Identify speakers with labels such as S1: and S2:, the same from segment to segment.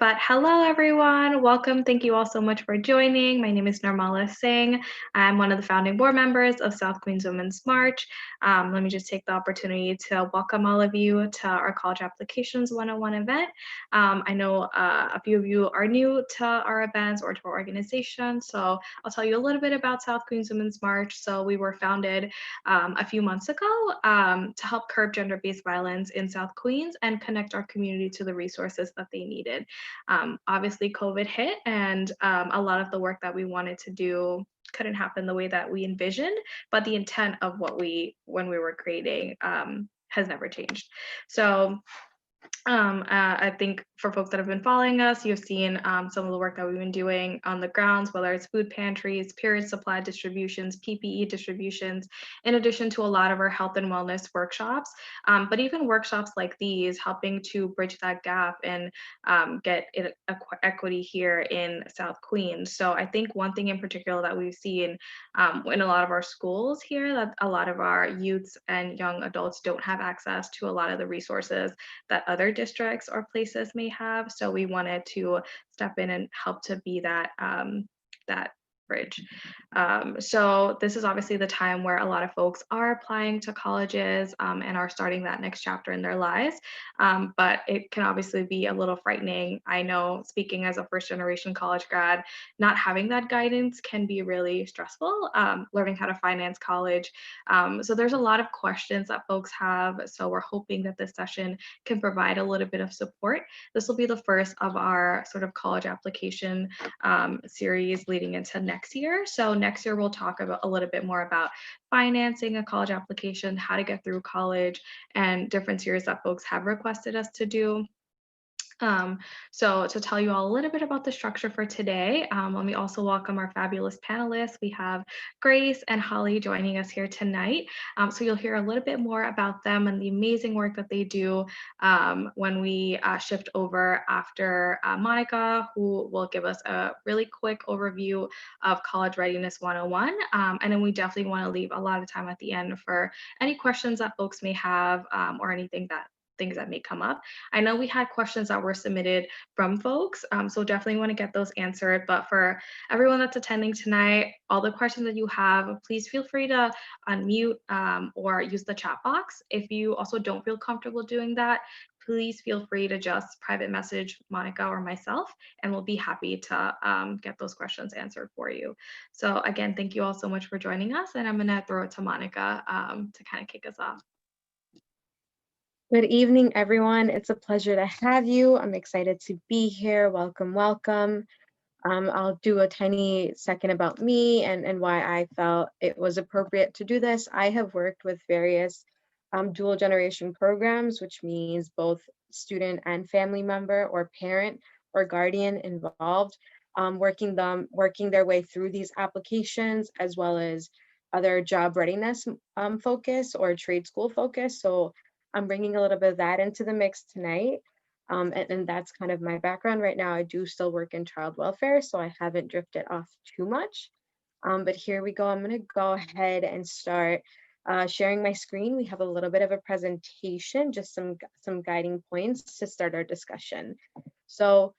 S1: But hello, everyone. Welcome. Thank you all so much for joining. My name is Narmala Singh. I'm one of the founding board members of South Queens Women's March. Let me just take the opportunity to welcome all of you to our College Applications 101 event. I know a few of you are new to our events or to our organization, so I'll tell you a little bit about South Queens Women's March. So we were founded a few months ago to help curb gender-based violence in South Queens and connect our community to the resources that they needed. Obviously, COVID hit, and a lot of the work that we wanted to do couldn't happen the way that we envisioned, but the intent of when we were creating has never changed. So I think for folks that have been following us, you've seen some of the work that we've been doing on the grounds, whether it's food pantries, period supply distributions, PPE distributions, in addition to a lot of our health and wellness workshops. But even workshops like these, helping to bridge that gap and get equity here in South Queens. So I think one thing in particular that we've seen in a lot of our schools here, that a lot of our youths and young adults don't have access to a lot of the resources that other districts or places may have. So we wanted to step in and help to be that bridge. So this is obviously the time where a lot of folks are applying to colleges and are starting that next chapter in their lives. But it can obviously be a little frightening. I know, speaking as a first generation college grad, not having that guidance can be really stressful, learning how to finance college. So there's a lot of questions that folks have. So we're hoping that this session can provide a little bit of support. This will be the first of our sort of college application series leading into next year. So next year we'll talk about a little bit more about financing a college application, how to get through college, and different series that folks have requested us to do. So to tell you all a little bit about the structure for today, let me also welcome our fabulous panelists. We have Grace and Holly joining us here tonight. So you'll hear a little bit more about them and the amazing work that they do when we shift over after Monica, who will give us a really quick overview of College Readiness 101. And then we definitely want to leave a lot of time at the end for any questions that folks may have or things that may come up. I know we had questions that were submitted from folks, so definitely want to get those answered. But for everyone that's attending tonight, all the questions that you have, please feel free to unmute or use the chat box. If you also don't feel comfortable doing that, please feel free to just private message Monica or myself, and we'll be happy to get those questions answered for you. So again, thank you all so much for joining us, and I'm gonna throw it to Monica to kind of kick us off.
S2: Good evening, everyone. It's a pleasure to have you. I'm excited to be here. Welcome, welcome. I'll do a tiny second about me and why I felt it was appropriate to do this. I have worked with various dual generation programs, which means both student and family member or parent or guardian involved, working their way through these applications, as well as other job readiness focus or trade school focus. So I'm bringing a little bit of that into the mix tonight. And that's kind of my background right now. I do still work in child welfare, so I haven't drifted off too much. But here we go. I'm going to go ahead and start sharing my screen. We have a little bit of a presentation, just some guiding points to start our discussion. So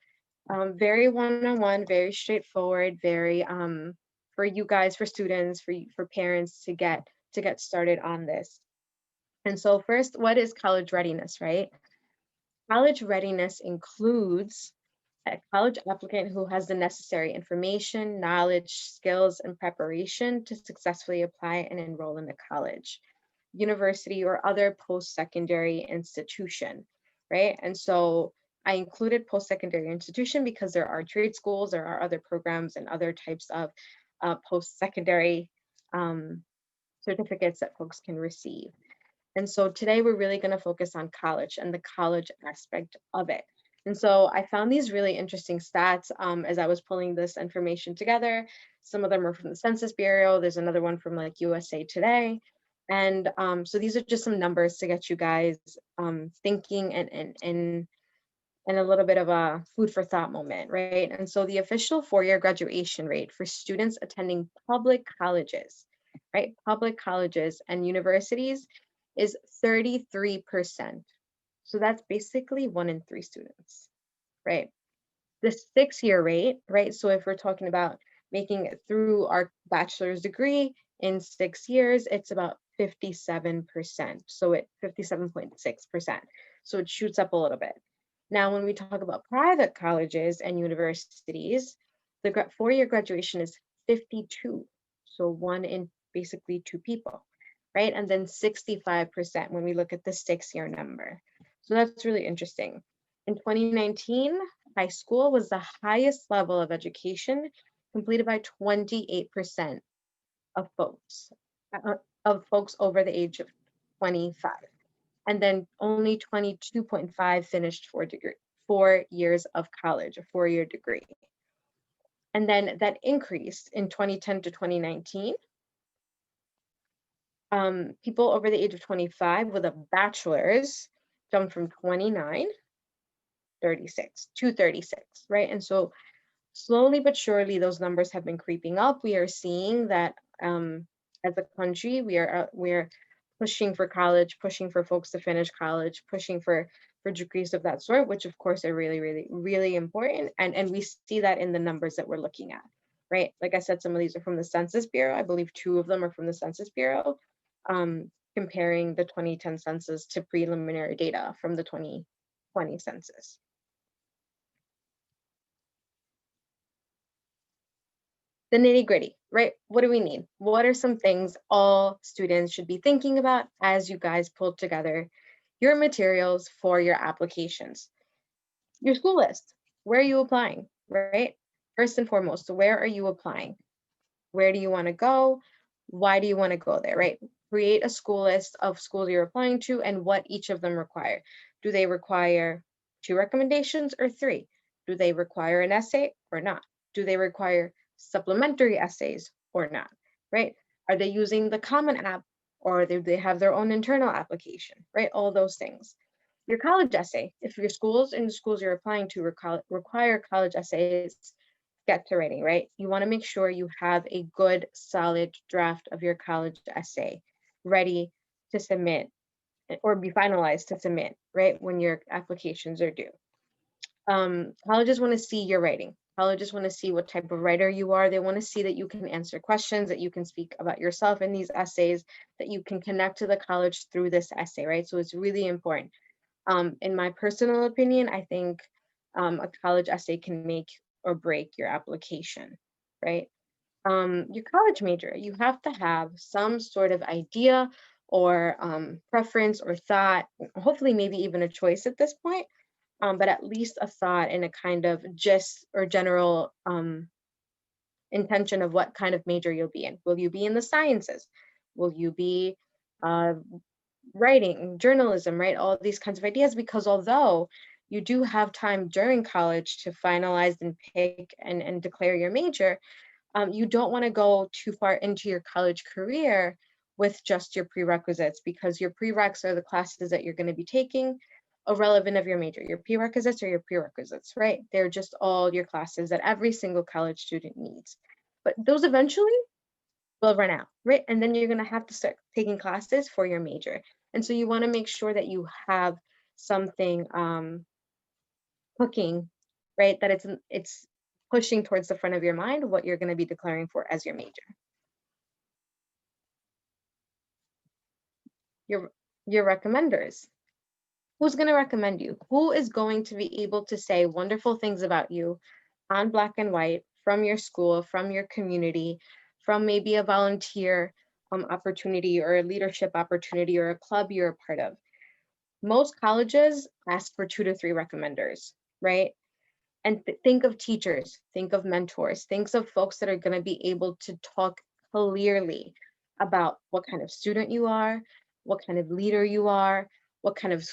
S2: very one-on-one, very straightforward, very for you guys, for students, for parents to get started on this. And so first, what is college readiness, right? College readiness includes a college applicant who has the necessary information, knowledge, skills, and preparation to successfully apply and enroll in the college, university, or other post-secondary institution, right? And so I included post-secondary institution because there are trade schools, there are other programs and other types of post-secondary certificates that folks can receive. And so today we're really going to focus on college and the college aspect of it. And so I found these really interesting stats as I was pulling this information together. Some of them are from the Census Bureau. There's another one from like USA Today. And so these are just some numbers to get you guys thinking and a little bit of a food for thought moment, right? And so the official four-year graduation rate for students attending public colleges, right? Public colleges and universities is 33%. So that's basically 1 in 3 students, right? The 6-year rate, right? So if we're talking about making it through our bachelor's degree in 6 years, it's about 57%. So it 57.6%. So it shoots up a little bit. Now, when we talk about private colleges and universities, the 4-year graduation is 52. So one in basically two people, right? And then 65% when we look at the 6-year number. So that's really interesting. In 2019, high school was the highest level of education completed by 28% of folks over the age of 25. And then only 22.5 finished 4 years of college, a 4-year degree. And then that increased in 2010 to 2019. People over the age of 25 with a bachelor's jumped from 29, 36 to 36, right? And so slowly but surely, those numbers have been creeping up. We are seeing that as a country, we're pushing for college, pushing for folks to finish college, pushing for degrees of that sort, which of course are really, really, really important. And we see that in the numbers that we're looking at, right? Like I said, some of these are from the Census Bureau. I believe 2 of them are from the Census Bureau, comparing the 2010 census to preliminary data from the 2020 census. The nitty gritty, right? What do we need? What are some things all students should be thinking about as you guys pull together your materials for your applications? Your school list. Where are you applying, right? First and foremost, where are you applying? Where do you want to go? Why do you want to go there, right? Create a school list of schools you're applying to and what each of them require. Do they require 2 recommendations or 3? Do they require an essay or not? Do they require supplementary essays or not, right? Are they using the Common App or do they have their own internal application, right? All those things. Your college essay, if your schools and the schools you're applying to require college essays, get to writing, right? You want to make sure you have a good, solid draft of your college essay ready to submit or be finalized to submit, right? When your applications are due. Colleges want to see your writing. Colleges want to see what type of writer you are. They want to see that you can answer questions, that you can speak about yourself in these essays, that you can connect to the college through this essay, right? So it's really important. In my personal opinion, I think a college essay can make or break your application, right? Your college major, you have to have some sort of idea or preference or thought, hopefully maybe even a choice at this point, but at least a thought and a kind of gist or general intention of what kind of major you'll be in. Will you be in the sciences? Will you be uh, writing, journalism, right? All these kinds of ideas, because although you do have time during college to finalize and pick and declare your major, you don't want to go too far into your college career with just your prerequisites, because your prereqs are the classes that you're going to be taking irrelevant of your major. Your prerequisites are your prerequisites, right? They're just all your classes that every single college student needs. But those eventually will run out, right? And then you're going to have to start taking classes for your major. And so you want to make sure that you have something cooking, right? That it's pushing towards the front of your mind what you're going to be declaring for as your major. Your recommenders. Who's going to recommend you? Who is going to be able to say wonderful things about you on black and white from your school, from your community, from maybe a volunteer opportunity or a leadership opportunity or a club you're a part of? Most colleges ask for 2 to 3 recommenders, right? And think of teachers, think of mentors, think of folks that are going to be able to talk clearly about what kind of student you are, what kind of leader you are, what kind of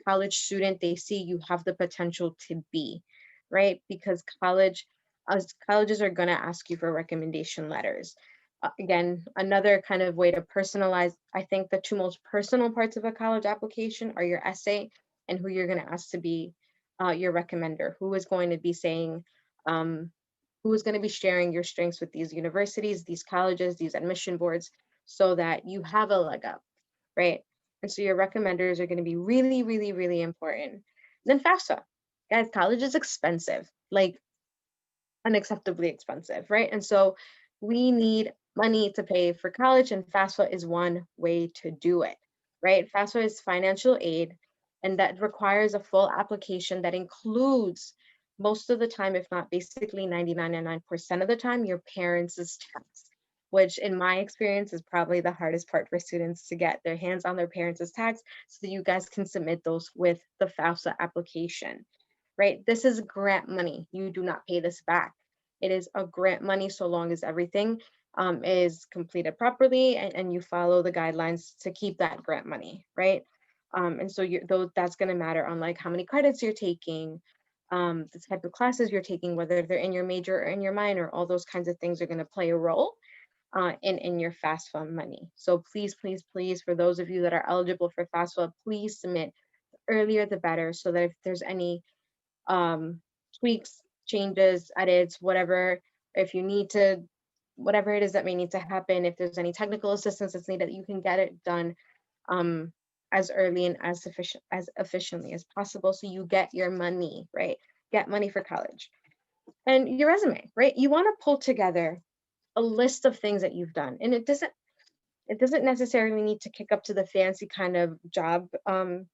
S2: college student they see you have the potential to be, right? Because colleges are going to ask you for recommendation letters. Again, another kind of way to personalize, I think the 2 most personal parts of a college application are your essay and who you're going to ask to be your recommender, who is going to be saying, who is going to be sharing your strengths with these universities, these colleges, these admission boards, so that you have a leg up, right? And so your recommenders are going to be really, really, really important. Then FAFSA. Guys, college is expensive, like unacceptably expensive, right? And so we need money to pay for college, and FAFSA is one way to do it, right? FAFSA is financial aid, and that requires a full application that includes most of the time, if not basically 99.9% of the time, your parents' tax, which in my experience is probably the hardest part for students to get their hands on their parents' tax so that you guys can submit those with the FAFSA application, right? This is grant money. You do not pay this back. It is a grant money so long as everything is completed properly and you follow the guidelines to keep that grant money, right? And so though that's going to matter on like how many credits you're taking, the type of classes you're taking, whether they're in your major or in your minor, all those kinds of things are going to play a role in your FAFSA money. So please, please, please, for those of you that are eligible for FAFSA, please submit earlier the better so that if there's any tweaks, changes, edits, whatever, if you need to, whatever it is that may need to happen, if there's any technical assistance that's needed, you can get it done um, as early and as efficiently as possible so you get your money, right? Get money for college. And your resume, right? You want to pull together a list of things that you've done. And it doesn't necessarily need to kick up to the fancy kind of job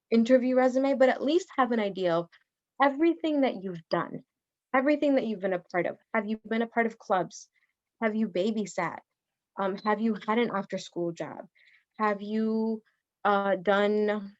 S2: interview resume, but at least have an idea of everything that you've done, everything that you've been a part of. Have you been a part of clubs? Have you babysat? Have you had an after school job? Have you done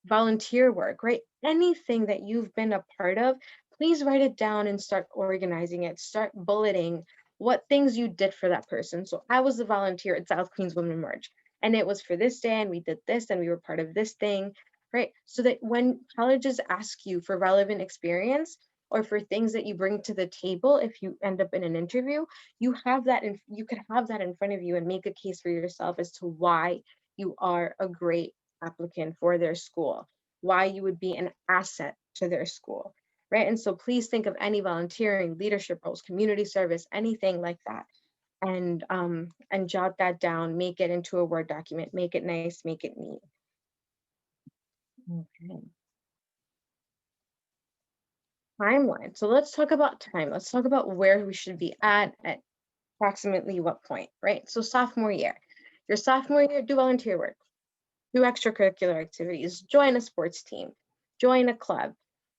S2: volunteer work, right? Anything that you've been a part of, please write it down and start organizing it. Start bulleting what things you did for that person. So I was a volunteer at South Queens Women March, and it was for this day, and we did this, and we were part of this thing, right? So that when colleges ask you for relevant experience or for things that you bring to the table, if you end up in an interview, you have that, and you could have that in front of you and make a case for yourself as to why you are a great applicant for their school, why you would be an asset to their school, right? And so please think of any volunteering, leadership roles, community service, anything like that, and jot that down, make it into a Word document, make it nice, make it neat. Okay. Timeline. So let's talk about time. Let's talk about where we should be at approximately what point, right? So sophomore year. Your sophomore year, do volunteer work, do extracurricular activities, join a sports team, join a club,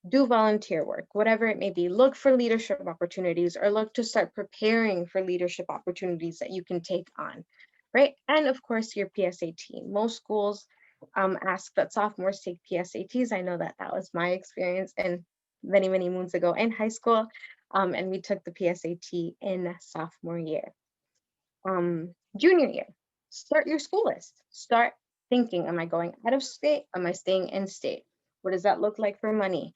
S2: do volunteer work, whatever it may be. Look for leadership opportunities or look to start preparing for leadership opportunities that you can take on, right? And of course, your PSAT. Most schools ask that sophomores take PSATs. I know that that was my experience and many, many moons ago in high school. And we took the PSAT in sophomore year. Junior year, start your school list. Start thinking, am I going out of state? Am I staying in state? What does that look like for money?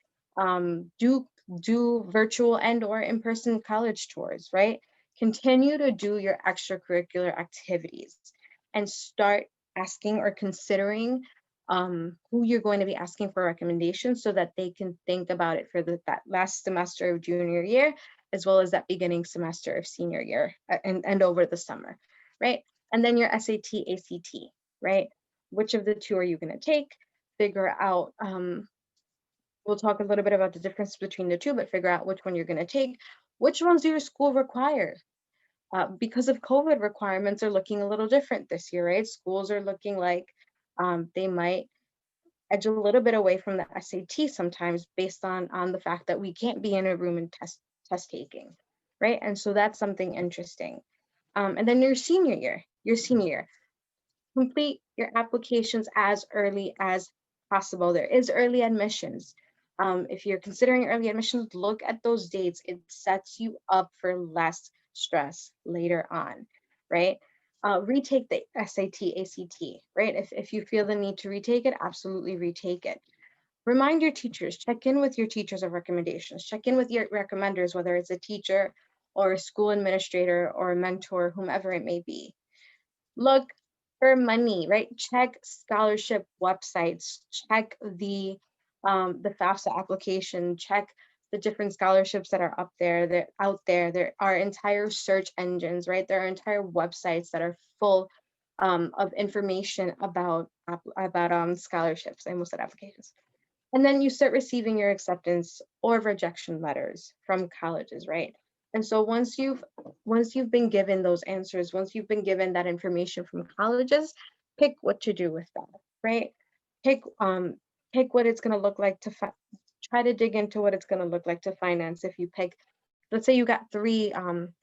S2: Do virtual and or in-person college tours, right? Continue to do your extracurricular activities and start asking or considering who you're going to be asking for recommendations so that they can think about it for that last semester of junior year, as well as that beginning semester of senior year and over the summer, right? And then your SAT, ACT, right? Which of the two are you going to take? Figure out, we'll talk a little bit about the difference between the two, but figure out which one you're going to take. Which ones do your school require? Because of COVID, requirements are looking a little different this year, right? Schools are looking like they might edge a little bit away from the SAT sometimes based on the fact that we can't be in a room and test taking, right? And so that's something interesting. And then your senior year, complete your applications as early as possible. There is early admissions. If you're considering early admissions, look at those dates. It sets you up for less stress later on, right? Retake the SAT, ACT, right? If you feel the need to retake it, absolutely retake it. Remind your teachers, check in with your teachers of recommendations, check in with your recommenders, whether it's a teacher or a school administrator or a mentor, whomever it may be. Look for money, right? Check scholarship websites, check the FAFSA application, check the different scholarships that are up there. They're out there. There are entire search engines, right? There are entire websites that are full of information about scholarships. I almost said applications. And then you start receiving your acceptance or rejection letters from colleges, right? And so once you've been given those answers, once you've been given that information from colleges, pick what to do with that, right? Pick pick what it's going to look like to try to dig into what it's going to look like to finance. If you pick, let's say you got three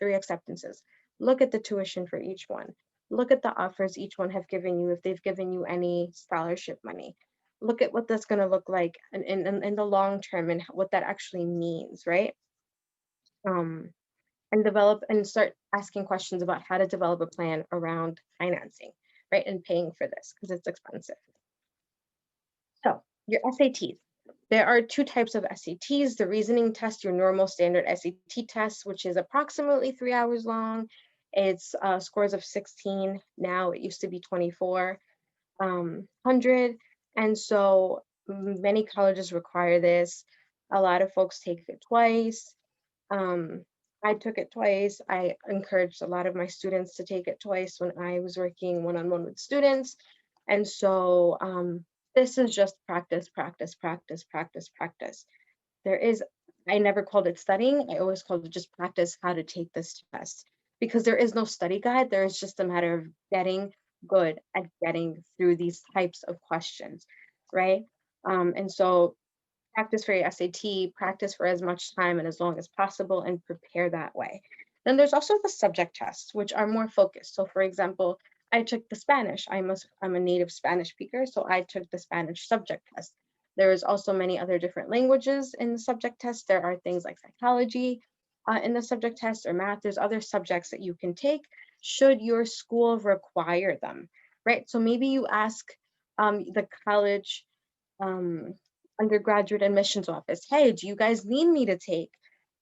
S2: acceptances, look at the tuition for each one. Look at the offers each one have given you, if they've given you any scholarship money. Look at what that's going to look like in the long term and what that actually means, right? Um, and develop and start asking questions about how to develop a plan around financing, right? And paying for this because it's expensive. So your SATs. There are two types of SATs, the reasoning test, your normal standard SAT test, which is approximately 3 hours long. It's scores of 16. Now it used to be 2400. And so many colleges require this. A lot of folks take it twice. I took it twice. I encouraged a lot of my students to take it twice when I was working one-on-one with students. And so this is just practice, practice, practice, practice, practice. I never called it studying. I always called it just practice how to take this test because there is no study guide. There is just a matter of getting good at getting through these types of questions, right? And so practice for your SAT, practice for as much time and as long as possible, and prepare that way. Then there's also the subject tests, which are more focused. So for example, I took the Spanish. I'm a native Spanish speaker, so I took the Spanish subject test. There is also many other different languages in the subject test. There are things like psychology in the subject test or math. There's other subjects that you can take should your school require them, right? So maybe you ask the college um, undergraduate admissions office, hey, do you guys need me to take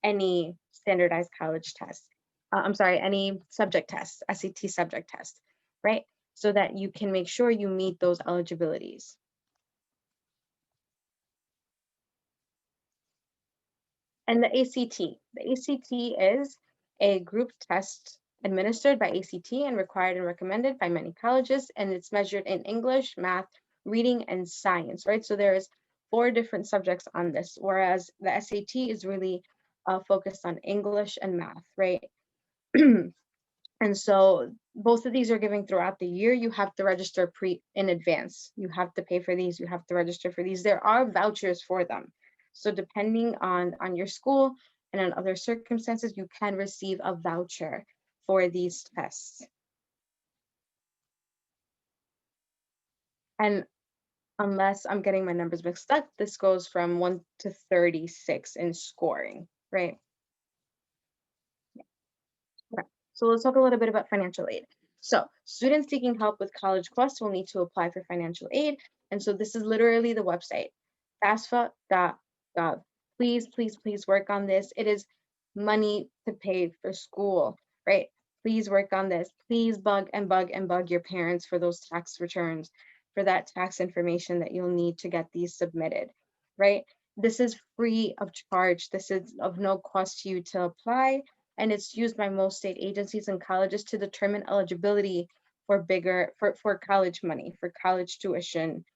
S2: any standardized college tests? I'm sorry, any subject tests, SAT subject test, right? So that you can make sure you meet those eligibilities. And the ACT is a group test administered by ACT and required and recommended by many colleges, and it's measured in English, math, reading, and science, right? So there's 4 different subjects on this, whereas the SAT is really focused on English and math, right? And so both of these are given throughout the year. You have to register in advance. You have to pay for these. You have to register for these. There are vouchers for them. So depending on your school and on other circumstances, you can receive a voucher for these tests. And unless I'm getting my numbers mixed up, this goes from 1 to 36 in scoring, right? Okay. So let's talk a little bit about financial aid. So students seeking help with college costs will need to apply for financial aid. And so this is literally the website, FAFSA.gov. Please, please, please work on this. It is money to pay for school, right? Please work on this. Please bug and bug and bug your parents for those tax returns, for that tax information that you'll need to get these submitted, right? This is free of charge. This is of no cost to you to apply, and it's used by most state agencies and colleges to determine eligibility for for college money, for college tuition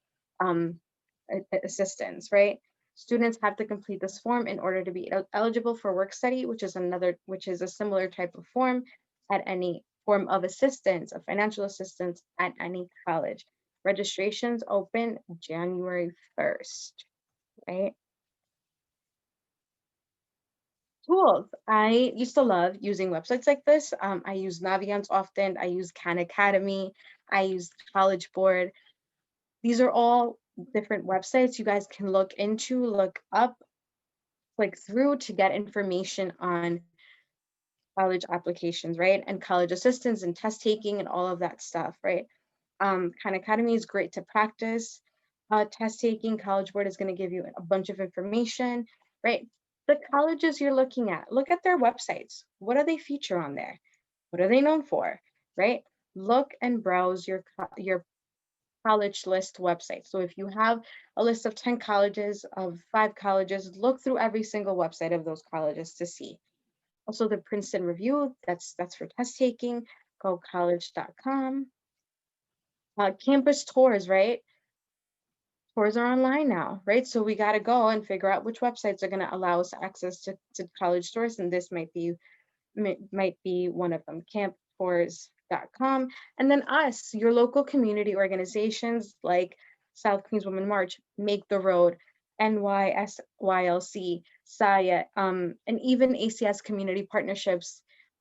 S2: assistance, right? Students have to complete this form in order to be eligible for work study, which is a similar type of form at any form of assistance, of financial assistance at any college. Registrations open January 1st, right? Tools. I used to love using websites like this. I use Naviance often. I use Khan Academy. I use College Board. These are all different websites you guys can look into, look up, click through to get information on college applications, right? And college assistance and test taking and all of that stuff, right? Khan Academy is great to practice test taking. College Board is going to give you a bunch of information, right? The colleges you're looking at, look at their websites. What do they feature on there? What are they known for, right? Look and browse your college list website. So if you have a list of 10 colleges, of 5 colleges, look through every single website of those colleges to see. Also the Princeton Review, that's for test taking, gocollege.com. Campus tours, right? tours are online now, right? So we got to go and figure out which websites are going to allow us access to college tours. And this might be one of them, camptours.com. And then us, your local community organizations like South Queens Women March, Make the Road, NYSYLC, SAYA, and even ACS community partnerships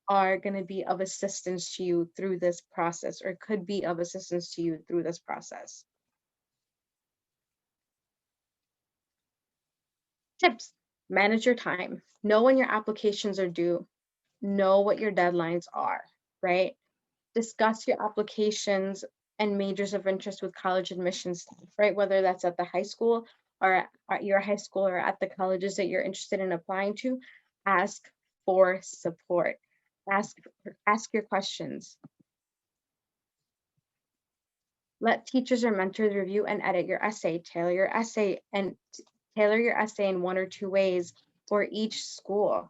S2: are going to be of assistance to you through this process, or could be of assistance to you through this process. Tips: manage your time. Know when your applications are due. Know what your deadlines are, right? Discuss your applications and majors of interest with college admissions staff, right? Whether that's at the high school or at your high school or at the colleges that you're interested in applying to, ask for support. Ask your questions. Let teachers or mentors review and edit your essay. Tailor your essay in one or two ways for each school.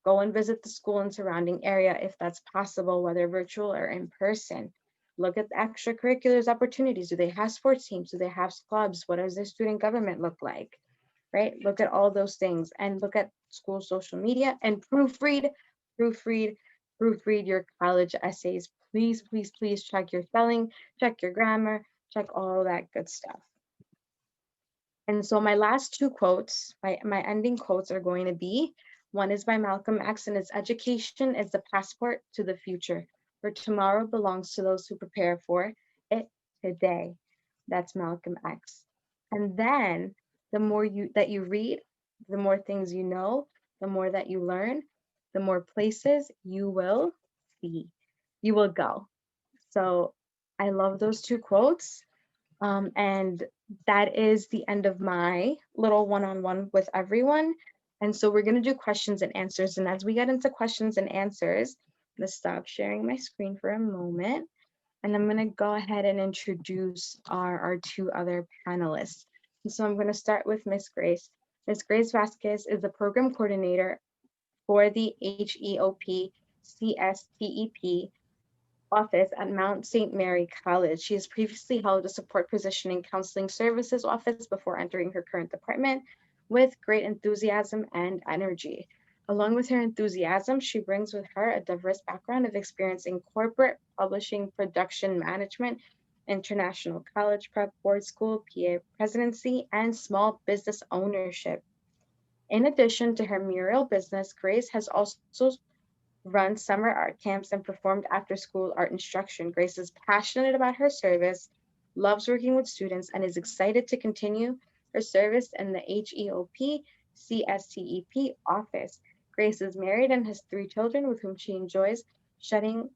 S2: Go and visit the school and surrounding area if that's possible, whether virtual or in person. Look at the extracurriculars opportunities. Do they have sports teams? Do they have clubs? What does their student government look like? Right? Look at all those things and look at school social media and proofread your college essays. Please, please, please check your spelling, check your grammar, check all that good stuff. And so my last two quotes, my ending quotes are going to be, one is by Malcolm X, and it's education is the passport to the future, for tomorrow belongs to those who prepare for it today. That's Malcolm X. And then the more that you read, the more things you know, the more that you learn, the more places you will see, you will go. So I love those two quotes. And that is the end of my little one-on-one with everyone. And so we're going to do questions and answers. And as we get into questions and answers, I'm going to stop sharing my screen for a moment. And I'm going to go ahead and introduce our two other panelists. And so I'm going to start with Miss Grace. Miss Grace Vazquez is the program coordinator for the HEOP CSTEP office at Mount St. Mary College. She has previously held a support position in counseling services office before entering her current department with great enthusiasm and energy. Along with her enthusiasm, she brings with her a diverse background of experience in corporate publishing, production management, international college prep, board school, PA presidency, and small business ownership. In addition to her mural business, Grace has also run summer art camps, and performed after-school art instruction. Grace is passionate about her service, loves working with students, and is excited to continue her service in the HEOP CSTEP office. Grace is married and has 3 children with whom she enjoys shuttling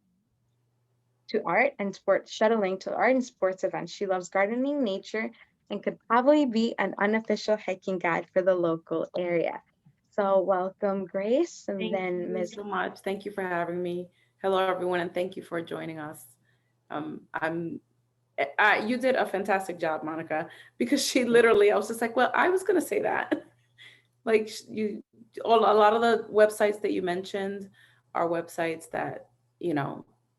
S2: to art and sports events. She loves gardening, nature, and could probably be an unofficial hiking guide for the local area. So welcome, Grace, and
S3: Thank
S2: then
S3: you
S2: Ms.
S3: so much. Thank you for having me. Hello, everyone, and thank you for joining us. I'm you did a fantastic job, Monica, because she literally, I was just like, well, I was going to say that. Like a lot of the websites that you mentioned are websites that,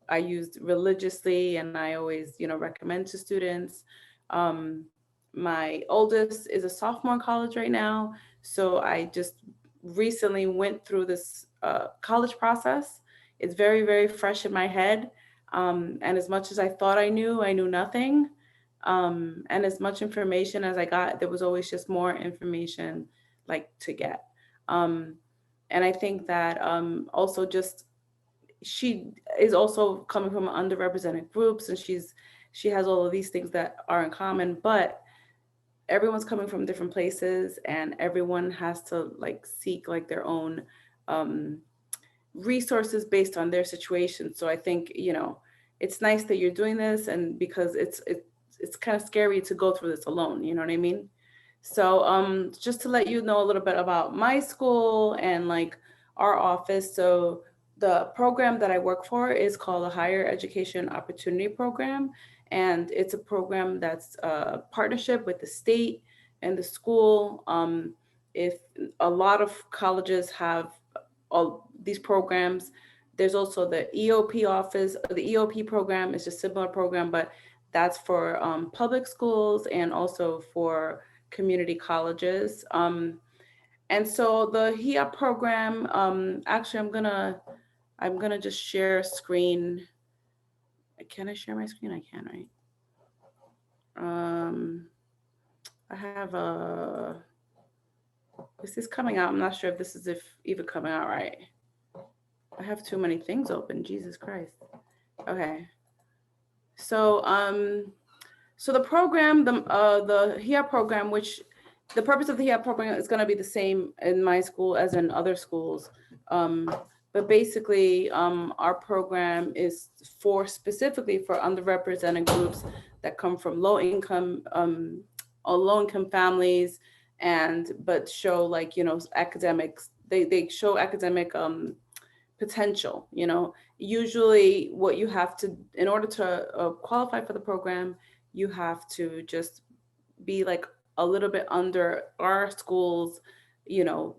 S3: I used religiously and I always, recommend to students. Um, my oldest is a sophomore in college right now. So I just recently went through this college process. It's very, very fresh in my head. And as much as I thought I knew nothing. And as much information as I got, there was always just more information like to get. Um, and I think that also just she is also coming from underrepresented groups, and she has all of these things that are in common, but everyone's coming from different places, and everyone has to like seek like their own um, resources based on their situation. So I think it's nice that you're doing this, and because it's kind of scary to go through this alone. You know what I mean? So just to let you know a little bit about my school and like our office. So the program that I work for is called the Higher Education Opportunity Program. And it's a program that's a partnership with the state and the school. If a lot of colleges have all these programs, there's also the EOP office. The EOP program is a similar program, but That's for public schools and also for community colleges. And so the HEOP program, actually, I'm gonna just share screen. Can I share my screen? I can, right? I have a. This is coming out. I'm not sure if this is even coming out right. I have too many things open. Jesus Christ. Okay. So so the program, the HEOP program, which the purpose of the HEOP program is going to be the same in my school as in other schools. But basically, our program is for specifically for underrepresented groups that come from low income or low income families, and but show like, you know, academics. They show academic potential. You know, usually what you have to, in order to qualify for the program, you have to just be like a little bit under our school's, you know,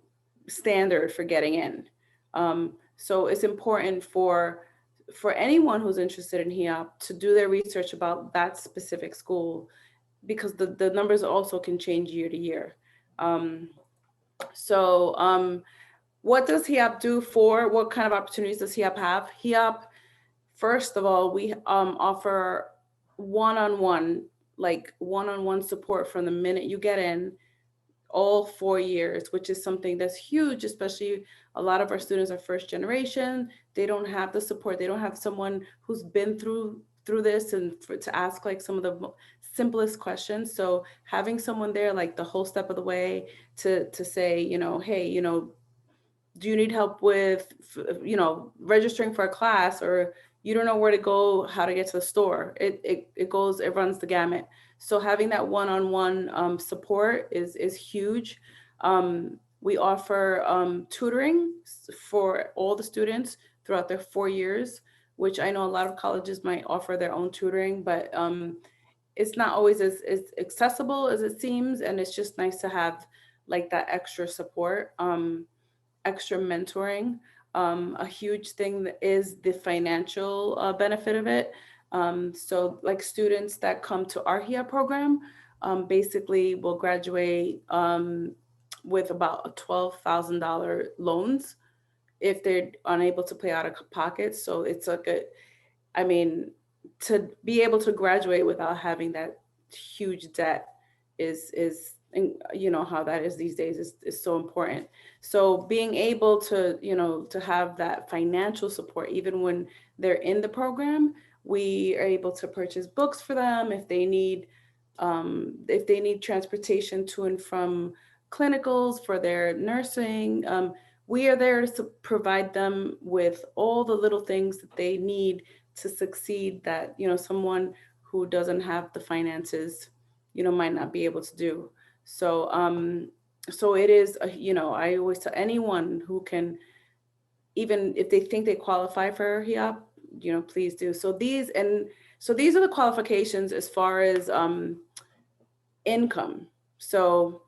S3: standard for getting in. So it's important for anyone who's interested in HEOP to do their research about that specific school, because the numbers also can change year to year. So what does HEOP do for, what kind of opportunities does HEOP have? HEOP, first of all, we offer one-on-one, like one-on-one support from the minute you get in, all 4 years, which is something that's huge, especially a lot of our students are first generation. They don't have the support. They don't have someone who's been through this and to ask like some of the simplest questions. So having someone there like the whole step of the way to say, you know, hey, you know, do you need help with, you know, registering for a class, or you don't know where to go, how to get to the store? It runs the gamut. So having that one-on-one support is huge. We offer tutoring for all the students throughout their 4 years, which I know a lot of colleges might offer their own tutoring, but it's not always as accessible as it seems. And it's just nice to have like that extra support. Extra mentoring. A huge thing is the financial benefit of it. So like students that come to our HEOP program basically will graduate with about $12,000 loans if they're unable to pay out of pocket. So it's like I mean, to be able to graduate without having that huge debt is and you know how that is these days is so important. So being able to, you know, to have that financial support even when they're in the program, we are able to purchase books for them if they need transportation to and from clinicals for their nursing. We are there to provide them with all the little things that they need to succeed that, you know, someone who doesn't have the finances, you know, might not be able to do. So so it is you know, I always tell anyone who can, even if they think they qualify for HEOP, you know, please do. So these are the qualifications as far as income. So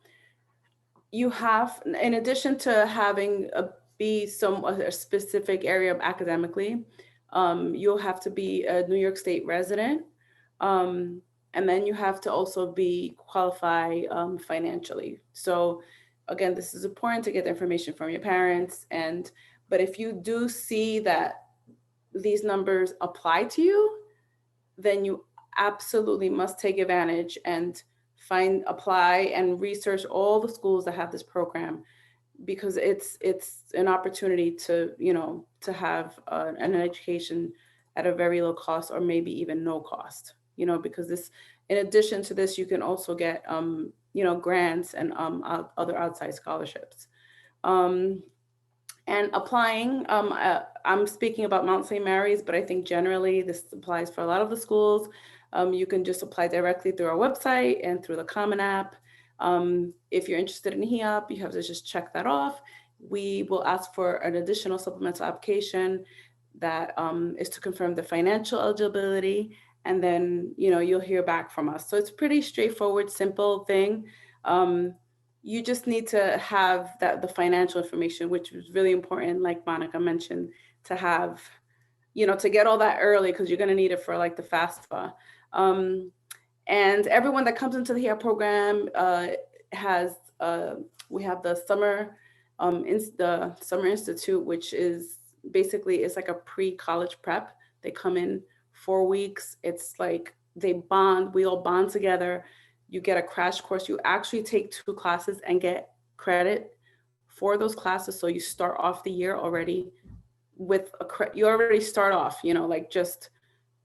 S3: you have, in addition to having a specific area of academically, you'll have to be a New York State resident. And then you have to also be qualified financially. So again, this is important to get the information from your parents. But if you do see that these numbers apply to you, then you absolutely must take advantage and apply and research all the schools that have this program, because it's an opportunity to, you know, to have an education at a very low cost or maybe even no cost, you know, because this, in addition to this, you can also get, you know, grants and other outside scholarships. And applying, I'm speaking about Mount St. Mary's, but I think generally this applies for a lot of the schools. You can just apply directly through our website and through the Common App. If you're interested in HEOP, you have to just check that off. We will ask for an additional supplemental application that is to confirm the financial eligibility, and then, you know, you'll hear back from us. So it's pretty straightforward, simple thing. You just need to have the financial information, which is really important, like Monica mentioned, to have, you know, to get all that early, because you're going to need it for like the FAFSA. And everyone that comes into the HEOP program has, we have the summer, the Summer Institute, which is basically, it's like a pre-college prep. They come in 4 weeks. It's like they bond, we all bond together. You get a crash course. You actually take 2 classes and get credit for those classes. So you start off the year already with you already start off, you know, like just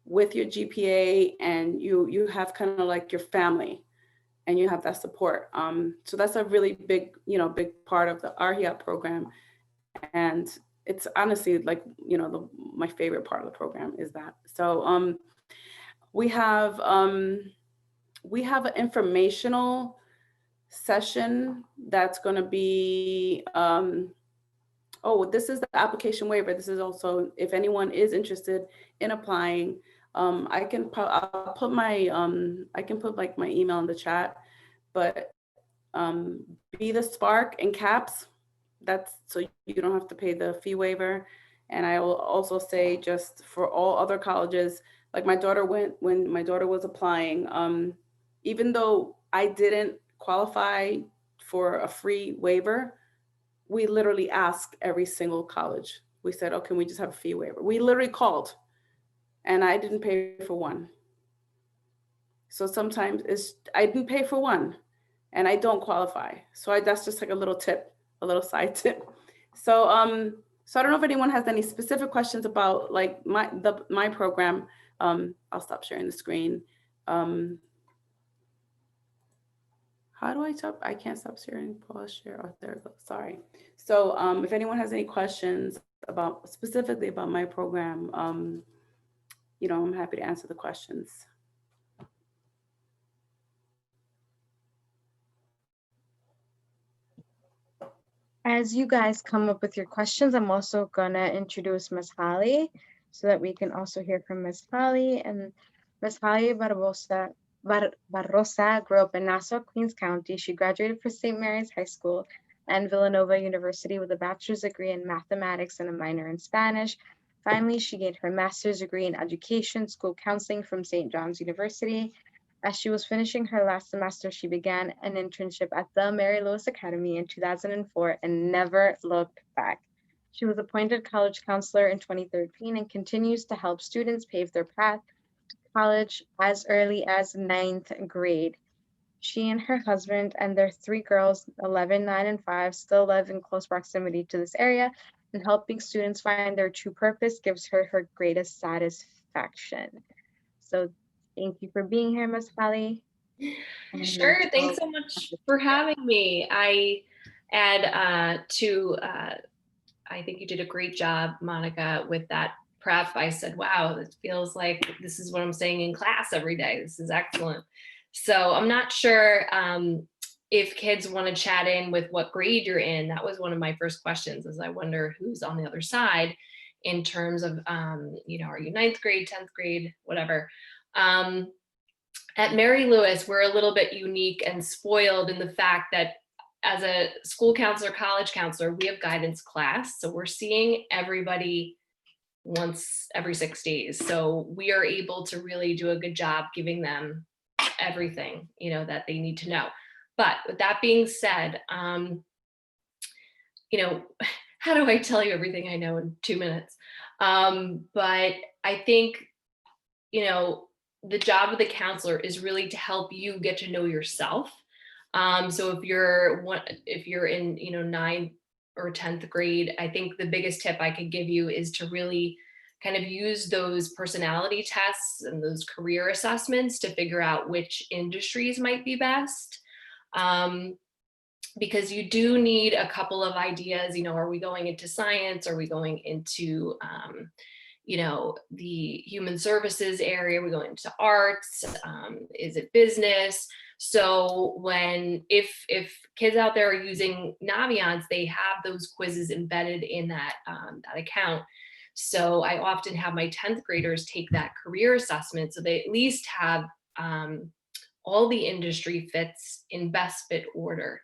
S3: with your GPA, and you have kind of like your family, and you have that support. So that's a really big, you know, big part of the HEOP program. And it's honestly like, you know, my favorite part of the program is that. So we have an informational session that's going to be, oh, this is the application waiver. This is also, if anyone is interested in applying, I'll put my, I can put like my email in the chat, but be the spark in caps. That's so you don't have to pay the fee waiver. And I will also say, just for all other colleges, like my daughter went, when my daughter was applying, even though I didn't qualify for a free waiver, we literally asked every single college. We said, oh, can we just have a fee waiver? We literally called, and I didn't pay for one. So sometimes I didn't pay for one and I don't qualify. So that's just like a little tip, a little side tip. So so I don't know if anyone has any specific questions about like my program. I'll stop sharing the screen. How do I stop? I can't stop sharing. Pause share. Oh, there it goes. Sorry. So if anyone has any questions about specifically about my program, you know, I'm happy to answer the questions.
S2: As you guys come up with your questions, I'm also gonna introduce Ms. Holly so that we can also hear from Ms. Holly. And Ms. Holly Barbarossa grew up in Nassau, Queens County. She graduated from St. Mary's High School and Villanova University with a bachelor's degree in mathematics and a minor in Spanish. Finally, she gained her master's degree in education, school counseling from St. John's University. As she was finishing her last semester, she began an internship at the Mary Lewis Academy in 2004 and never looked back. She was appointed college counselor in 2013 and continues to help students pave their path to college as early as 9th grade. She and her husband and their 3 girls, 11, 9, and 5, still live in close proximity to this area, and helping students find their true purpose gives her her greatest satisfaction. So thank you for being here, Ms. Holly.
S4: Sure, thanks so much for having me. I think you did a great job, Monica, with that prep. I said, wow, it feels like this is what I'm saying in class every day. This is excellent. So I'm not sure if kids want to chat in with what grade you're in. That was one of my first questions, is I wonder who's on the other side in terms of, you know, are you 9th grade, 10th grade, whatever. At Mary Lewis, we're a little bit unique and spoiled in the fact that as a school counselor, college counselor, we have guidance class. So we're seeing everybody once every 6 days. So we are able to really do a good job giving them everything, you know, that they need to know. But with that being said, you know, how do I tell you everything I know in 2 minutes? But I think, you know, the job of the counselor is really to help you get to know yourself. So if you're in, you know, 9th or 10th grade, I think the biggest tip I could give you is to really kind of use those personality tests and those career assessments to figure out which industries might be best. Because you do need a couple of ideas, you know, are we going into science? Are we going into, you know, the human services area? Are we going into arts? Is it business? So if kids out there are using Naviance, they have those quizzes embedded in that account. So I often have my 10th graders take that career assessment, so they at least have all the industry fits in best fit order.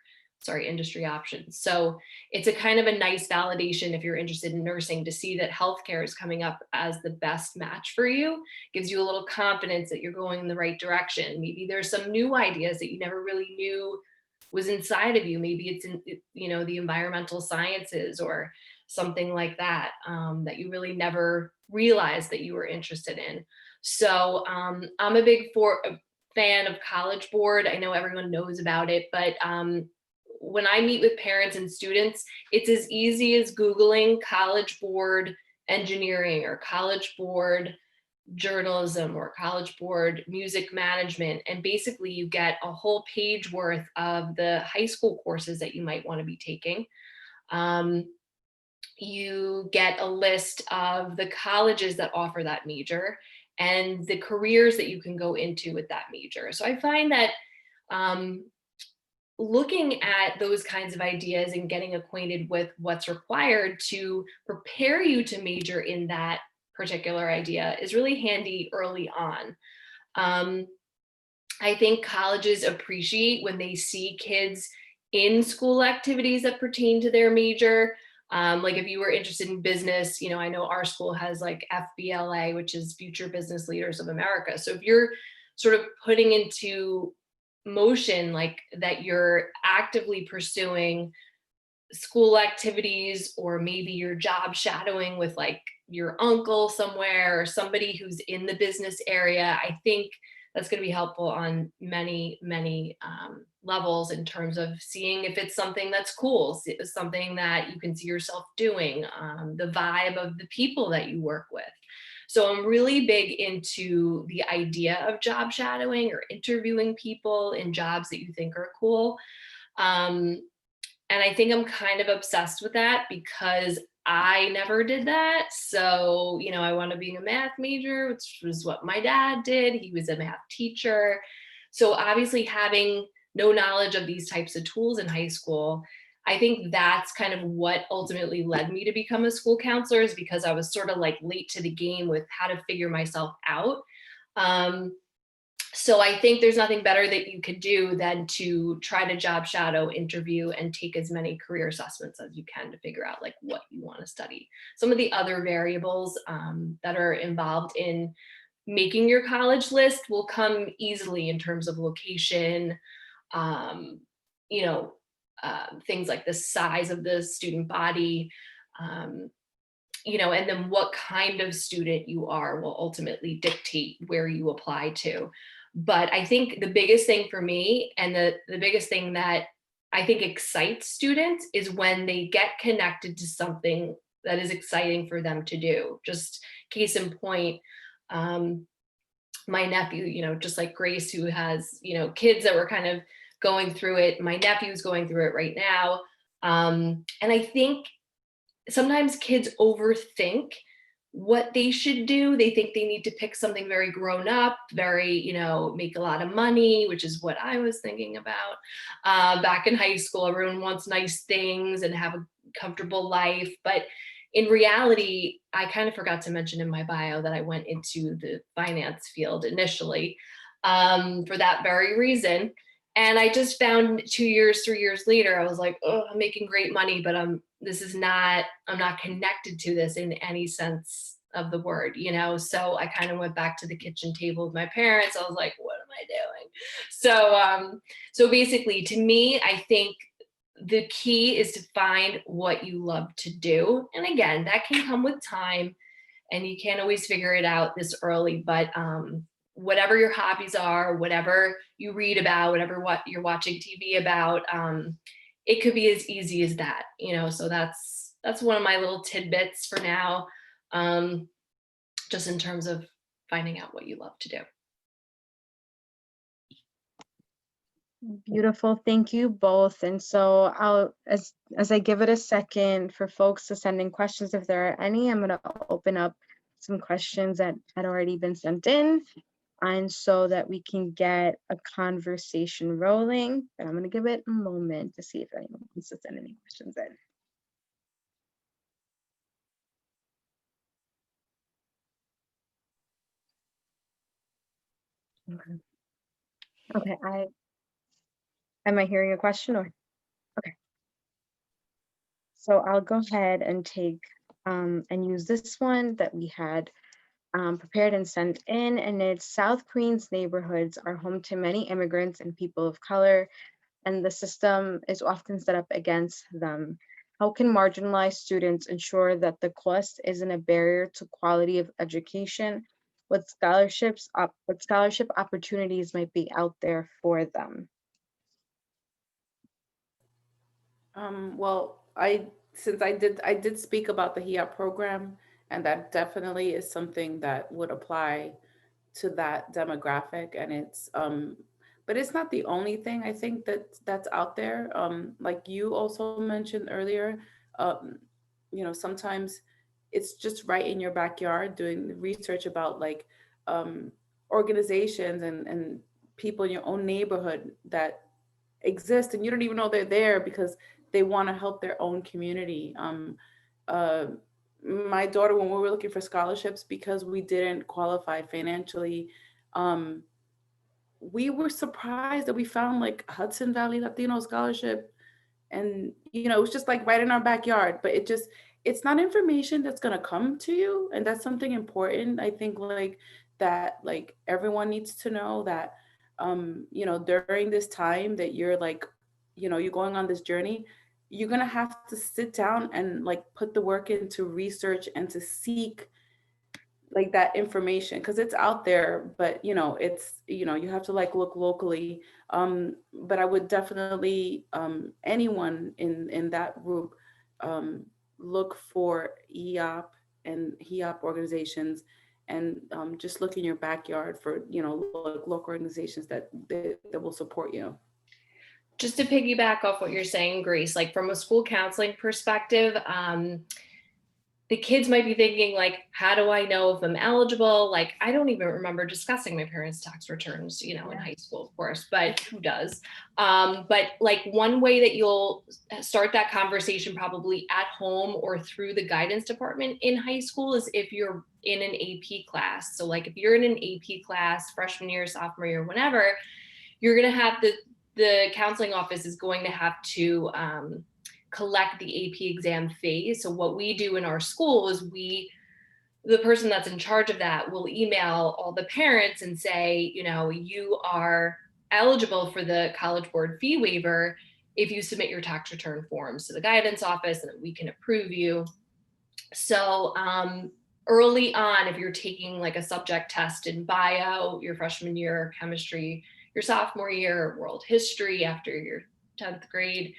S4: industry options. So it's a kind of a nice validation if you're interested in nursing to see that healthcare is coming up as the best match for you. Gives you a little confidence that you're going in the right direction. Maybe there's some new ideas that you never really knew was inside of you. Maybe it's in, the environmental sciences or something like that, that you really never realized that you were interested in. So I'm a big fan of College Board. I know everyone knows about it, but when I meet with parents and students, it's as easy as Googling College Board engineering or College Board journalism or College Board music management. And basically you get a whole page worth of the high school courses that you might want to be taking. You get a list of the colleges that offer that major and the careers that you can go into with that major. So I find that looking at those kinds of ideas and getting acquainted with what's required to prepare you to major in that particular idea is really handy early on. I think colleges appreciate when they see kids in school activities that pertain to their major. Like if you were interested in business, I know our school has like FBLA, which is Future Business Leaders of America. So if you're sort of putting into motion like that you're actively pursuing school activities, or maybe you're job shadowing with like your uncle somewhere or somebody who's in the business area, I think that's going to be helpful on many levels in terms of seeing if it's something that's cool, something that you can see yourself doing, the vibe of the people that you work with. So I'm really big into the idea of job shadowing or interviewing people in jobs that you think are cool. And I think I'm kind of obsessed with that because I never did that. So, I wound up being a math major, which was what my dad did. He was a math teacher. So obviously having no knowledge of these types of tools in high school, I think that's kind of what ultimately led me to become a school counselor, is because I was sort of like late to the game with how to figure myself out. So I think there's nothing better that you could do than to try to job shadow, interview, and take as many career assessments as you can to figure out like what you want to study. Some of the other variables that are involved in making your college list will come easily in terms of location, things like the size of the student body, and then what kind of student you are will ultimately dictate where you apply to. But I think the biggest thing for me, and the biggest thing that I think excites students, is when they get connected to something that is exciting for them to do. Just case in point, my nephew, just like Grace, who has, kids that were kind of going through it. My nephew's going through it right now. And I think sometimes kids overthink what they should do. They think they need to pick something very grown up, very, make a lot of money, which is what I was thinking about. Back in high school, everyone wants nice things and have a comfortable life. But in reality, I kind of forgot to mention in my bio that I went into the finance field initially for that very reason. And I just found 2 years, 3 years later, I was like, oh, I'm making great money, but I'm not connected to this in any sense of the word, So I kind of went back to the kitchen table with my parents. I was like, what am I doing? So basically, to me, I think the key is to find what you love to do. And again, that can come with time, and you can't always figure it out this early, but whatever your hobbies are, whatever you read about, what you're watching TV about, it could be as easy as that, so that's one of my little tidbits for now, just in terms of finding out what you love to do.
S2: Beautiful. Thank you both. And so I'll, as I give it a second for folks to send in questions, if there are any, I'm going to open up some questions that had already been sent in, and so that we can get a conversation rolling. But I'm going to give it a moment to see if anyone wants to send any questions in. Okay. Am I hearing a question or? So I'll go ahead and take and use this one that we had prepared and sent in, and it's South Queens neighborhoods are home to many immigrants and people of color, and the system is often set up against them. How can marginalized students ensure that the cost isn't a barrier to quality of education? What scholarship opportunities might be out there for them?
S3: Well, since I did speak about the HEOP program, and that definitely is something that would apply to that demographic, and but it's not the only thing I think that's out there. Like you also mentioned earlier, um, sometimes it's just right in your backyard doing research about like um, organizations and people in your own neighborhood that exist and you don't even know they're there because they want to help their own community. Uh, my daughter, when we were looking for scholarships, because we didn't qualify financially, um, we were surprised that we found like Hudson Valley Latino Scholarship. And, it was just like right in our backyard, but it's not information that's going to come to you. And that's something important. I think like that, like everyone needs to know that, during this time that you're like, you're going on this journey, you're going to have to sit down and like put the work into research and to seek like that information because it's out there, but it's you have to like look locally. But I would definitely anyone in that group look for EOP and HEOP organizations, and just look in your backyard for local organizations that will support you.
S4: Just to piggyback off what you're saying, Grace, like from a school counseling perspective, the kids might be thinking like, how do I know if I'm eligible? Like, I don't even remember discussing my parents' tax returns, in high school, of course, but who does? But like one way that you'll start that conversation probably at home or through the guidance department in high school is if you're in an AP class. So like if you're in an AP class, freshman year, sophomore year, whenever, you're gonna have the counseling office is going to have to collect the AP exam phase. So what we do in our school is the person that's in charge of that will email all the parents and say, you are eligible for the College Board fee waiver if you submit your tax return forms to the guidance office and we can approve you. So early on, if you're taking like a subject test in bio, your freshman year, chemistry, your sophomore year, world history after your 10th grade,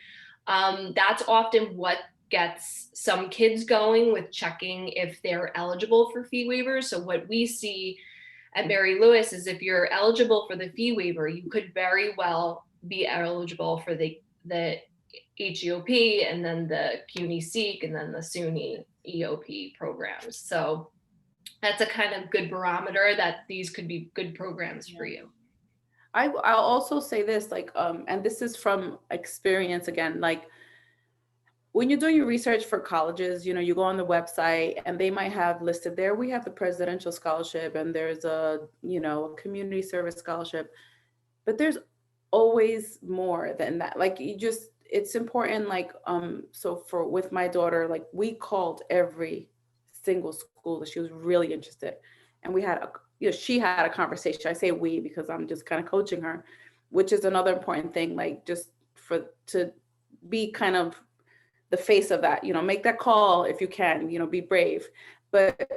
S4: that's often what gets some kids going with checking if they're eligible for fee waivers. So what we see at Mary Lewis is if you're eligible for the fee waiver, you could very well be eligible for the HEOP and then the CUNY SEEK and then the SUNY EOP programs. So that's a kind of good barometer that these could be good programs for you.
S3: I'll also say this, like, and this is from experience again, like when you're doing your research for colleges, you go on the website and they might have listed there, we have the presidential scholarship and there's a community service scholarship, but there's always more than that. Like it's important. Like, so with my daughter, like we called every single school that she was really interested. And we had she had a conversation. I say we, because I'm just kind of coaching her, which is another important thing, like just to be kind of the face of that, make that call if you can, be brave, but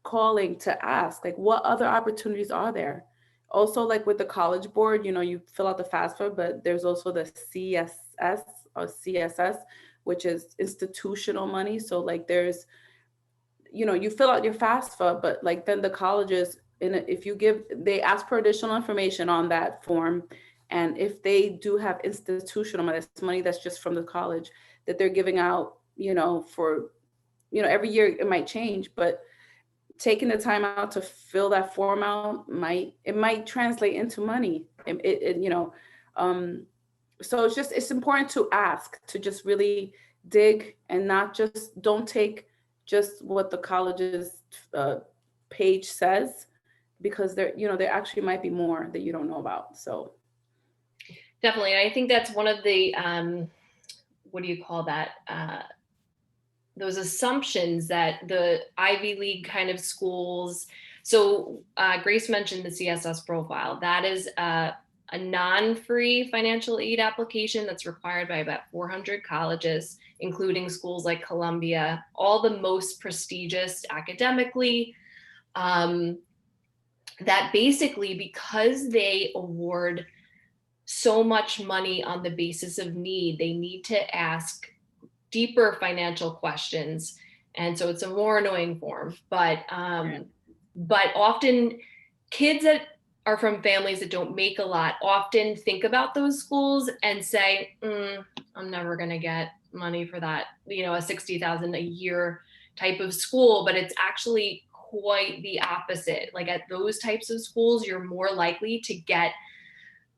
S3: calling to ask like, what other opportunities are there? Also, like with the College Board, you fill out the FAFSA, but there's also the CSS or CSS, which is institutional money. So like there's, you fill out your FAFSA, but like then the colleges, if you they ask for additional information on that form. And if they do have institutional money, that's money that's just from the college that they're giving out, for, every year it might change, but taking the time out to fill that form out might translate into money. So it's important to ask, to just really dig and not don't take just what the college's page says, because there actually might be more that you don't know about. So
S4: definitely. And I think that's one of the, what do you call that? those assumptions that the Ivy League kind of schools. So Grace mentioned the CSS profile. That is a non-free financial aid application that's required by about 400 colleges, including schools like Columbia, all the most prestigious academically. That basically, because they award so much money on the basis of need, they need to ask deeper financial questions. And so it's a more annoying form, but often kids that are from families that don't make a lot often think about those schools and say, I'm never going to get money for that, a $60,000 a year type of school. But it's actually quite the opposite. Like at those types of schools, you're more likely to get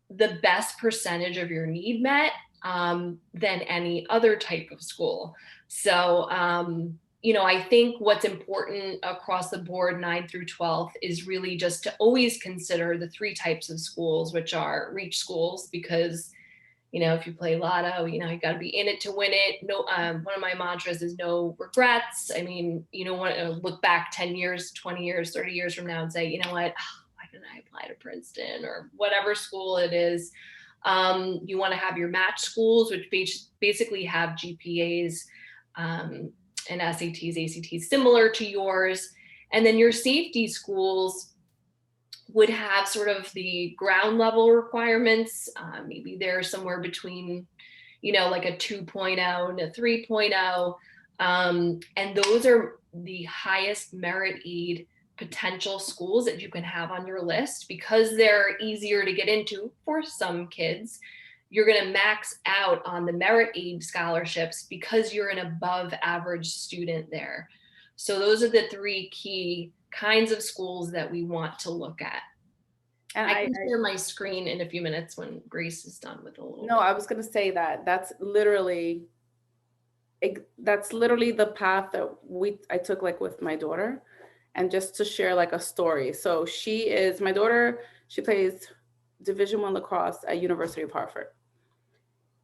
S4: the best percentage of your need met than any other type of school. So, I think what's important across the board, 9 through 12, is really just to always consider the 3 types of schools, which are reach schools, because, if you play lotto, you got to be in it to win it. No, one of my mantras is no regrets. I mean, you don't want to look back 10 years, 20 years, 30 years from now and say, you know what, why didn't I apply to Princeton or whatever school it is. You want to have your match schools, which basically have GPAs and SATs, ACTs similar to yours. And then your safety schools would have sort of the ground level requirements. Maybe they're somewhere between, like a 2.0 and a 3.0. And those are the highest merit aid potential schools that you can have on your list, because they're easier to get into for some kids. You're going to max out on the merit aid scholarships because you're an above average student there. So those are the 3 key kinds of schools that we want to look at. And I can share my screen in a few minutes when Grace is done with a little bit.
S3: I was going to say that's literally the path that I took, like with my daughter. And just to share like a story. So my daughter, she plays Division I lacrosse at University of Hartford.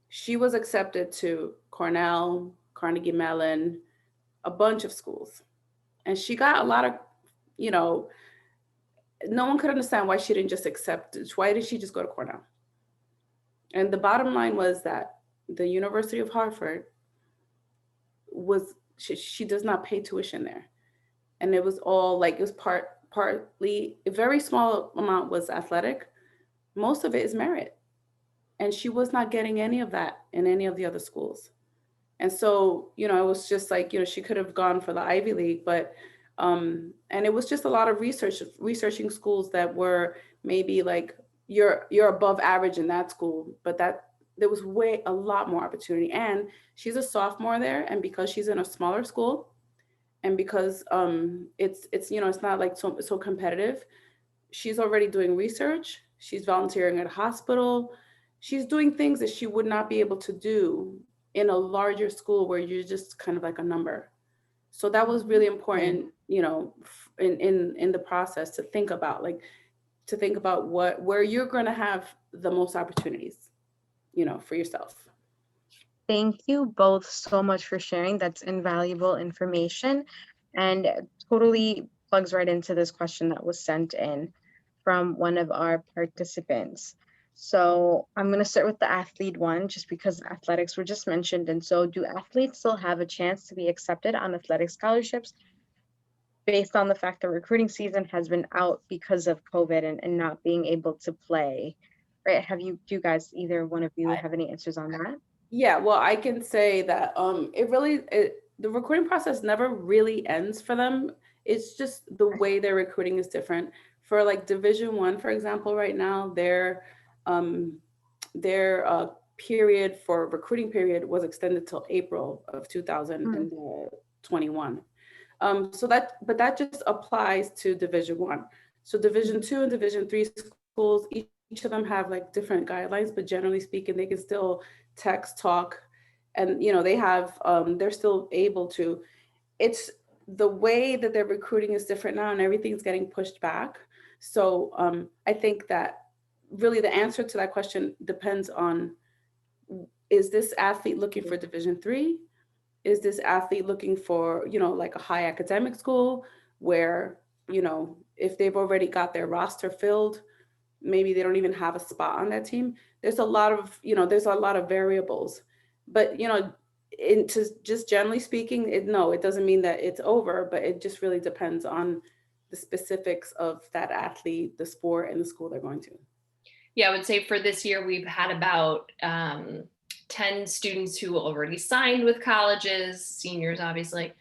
S3: She was accepted to Cornell, Carnegie Mellon, a bunch of schools. And she got a lot of, no one could understand why she didn't just accept it. Why did she just go to Cornell? And the bottom line was that the University of Hartford she does not pay tuition there. And it was all like, it was partly, a very small amount was athletic. Most of it is merit. And she was not getting any of that in any of the other schools. And so, it was just like, she could have gone for the Ivy League, but, and it was just a lot of researching schools that were maybe like, you're above average in that school, but there was a lot more opportunity. And she's a sophomore there. And because she's in a smaller school, and because it's it's not like so competitive, she's already doing research. She's volunteering at a hospital. She's doing things that she would not be able to do in a larger school where you're just kind of like a number. So that was really important, in the process to think about where you're going to have the most opportunities, for yourself.
S2: Thank you both so much for sharing. That's invaluable information and totally plugs right into this question that was sent in from one of our participants. So I'm going to start with the athlete one, just because athletics were just mentioned. And so, do athletes still have a chance to be accepted on athletic scholarships based on the fact that recruiting season has been out because of COVID and not being able to play? Right? Do you guys, either one of you, have any answers on that?
S3: Yeah, well, I can say that the recruiting process never really ends for them. It's just the way their recruiting is different. For like Division I, for example, right now, their period for recruiting period was extended till April of 2021. But that just applies to Division I. So Division II and Division III schools, each of them have like different guidelines, but generally speaking, they can still text, talk, and they have they're still able to. It's the way that their recruiting is different now, and everything's getting pushed back. So I think that really the answer to that question depends on, is this athlete looking for Division III, is this athlete looking for, like a high academic school where, if they've already got their roster filled, maybe they don't even have a spot on that team. There's a lot of variables, but into just generally speaking, no, it doesn't mean that it's over, but it just really depends on the specifics of that athlete, the sport, and the school they're going to.
S4: Yeah, I would say for this year, we've had about 10 students who already signed with colleges, seniors, obviously.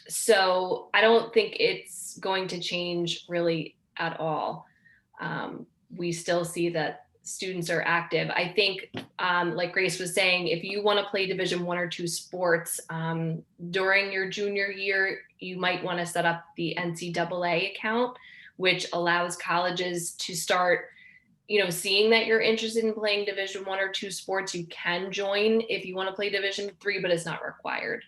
S4: So I don't think it's going to change really at all. We still see that students are active. I think, like Grace was saying, if you want to play Division 1 or 2 sports during your junior year, you might want to set up the NCAA account, which allows colleges to start, seeing that you're interested in playing Division 1 or 2 sports. You can join if you want to play Division 3, but it's not required.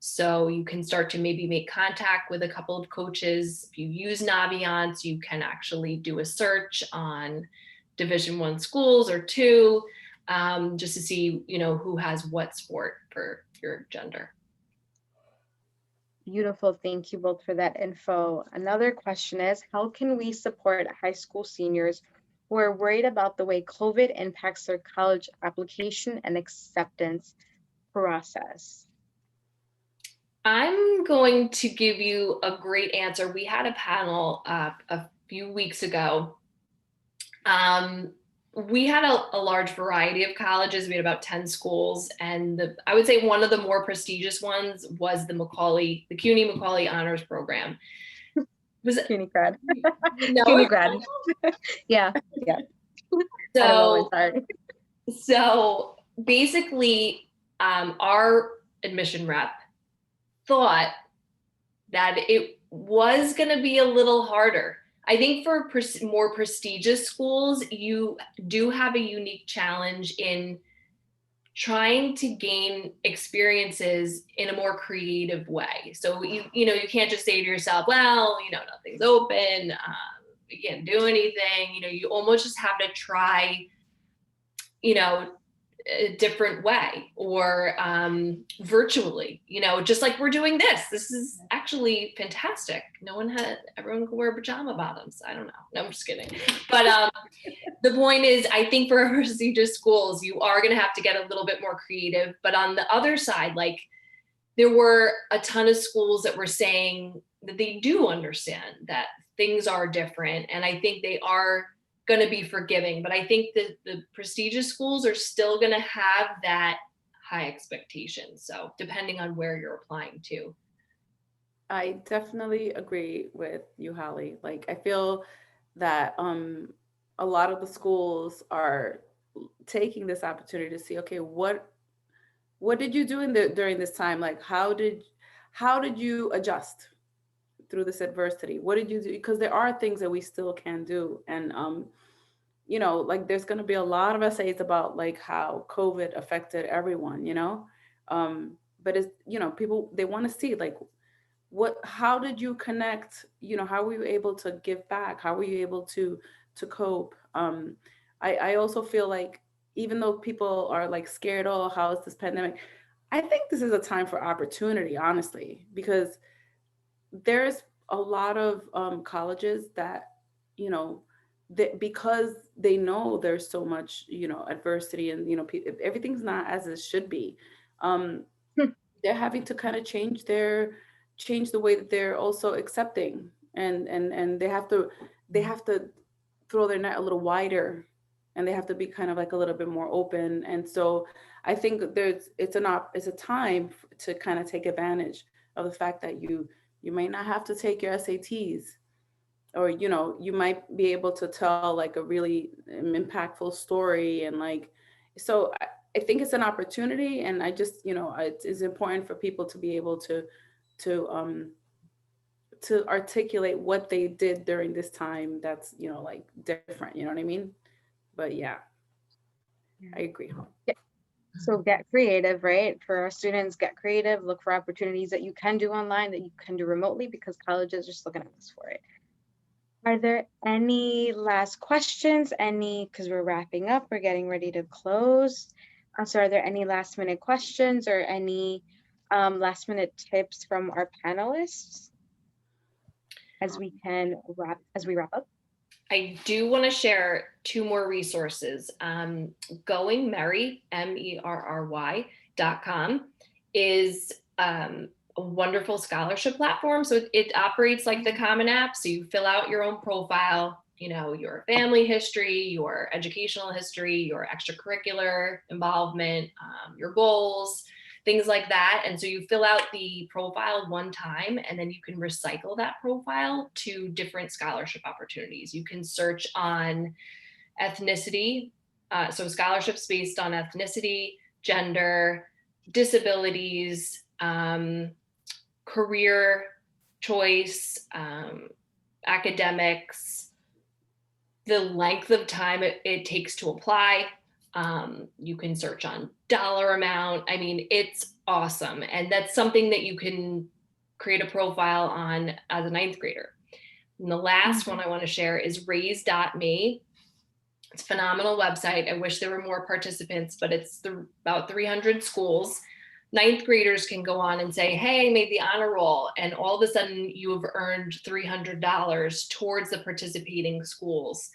S4: So you can start to maybe make contact with a couple of coaches. If you use Naviance, you can actually do a search on Division 1 schools or 2, just to see, who has what sport for your gender.
S2: Beautiful. Thank you both for that info. Another question is, how can we support high school seniors who are worried about the way COVID impacts their college application and acceptance process?
S4: I'm going to give you a great answer. We had a panel a few weeks ago. We had a large variety of colleges. We had about 10 schools, and I would say one of the more prestigious ones was the CUNY Macaulay Honors Program. Was it
S2: CUNY grad?
S4: No.
S2: CUNY grad. Yeah.
S4: So basically, our admission rep thought that it was going to be a little harder. I think for more prestigious schools, you do have a unique challenge in trying to gain experiences in a more creative way. So you can't just say to yourself, well, nothing's open, you can't do anything. You almost just have to try, a different way, or virtually, just like we're doing this. This is actually fantastic. Everyone can wear pajama bottoms. I don't know. No, I'm just kidding. But the point is, I think for prestigious schools, you are going to have to get a little bit more creative. But on the other side, like, there were a ton of schools that were saying that they do understand that things are different. And I think they are going to be forgiving, but I think that the prestigious schools are still going to have that high expectation. So depending on where you're applying to.
S3: I definitely agree with you, Holly. Like, I feel that a lot of the schools are taking this opportunity to see, okay, what did you do during this time? Like, how did you adjust through this adversity? What did you do? Because there are things that we still can do. And like, there's going to be a lot of essays about like how COVID affected everyone, but it's, people, they want to see like, how did you connect? How were you able to give back? How were you able to cope? I also feel like, even though people are like scared, oh, how is this pandemic? I think this is a time for opportunity, honestly, because there's a lot of colleges that, because they know there's so much, adversity, and, everything's not as it should be. They're having to kind of change the way that they're also accepting, and they have to throw their net a little wider, and they have to be kind of like a little bit more open. And so I think it's a time to kind of take advantage of the fact that you may not have to take your SATs, or you might be able to tell like a really impactful story. And like, so I think it's an opportunity, and I just, it's important for people to be able to articulate what they did during this time that's, like, different, you know what I mean? But yeah, I agree.
S2: Yeah. So get creative, right? For our students, get creative, look for opportunities that you can do online, that you can do remotely, because colleges are still going to ask for it. Are there any last questions? Because we're wrapping up, we're getting ready to close. So are there any last minute questions or any last minute tips from our panelists as we wrap up?
S4: I do want to share 2 more resources. Going Merry, MERRY.com is a wonderful scholarship platform. So it operates like the Common App. So you fill out your own profile, your family history, your educational history, your extracurricular involvement, your goals, things like that. And so you fill out the profile one time, and then you can recycle that profile to different scholarship opportunities. You can search on ethnicity, so scholarships based on ethnicity, gender, disabilities, career choice, academics, the length of time it takes to apply. You can search on dollar amount. I mean, it's awesome. And that's something that you can create a profile on as a 9th grader. And the last one I want to share is raise.me. It's a phenomenal website. I wish there were more participants, but it's about 300 schools. 9th graders can go on and say, hey, I made the honor roll. And all of a sudden you have earned $300 towards the participating schools.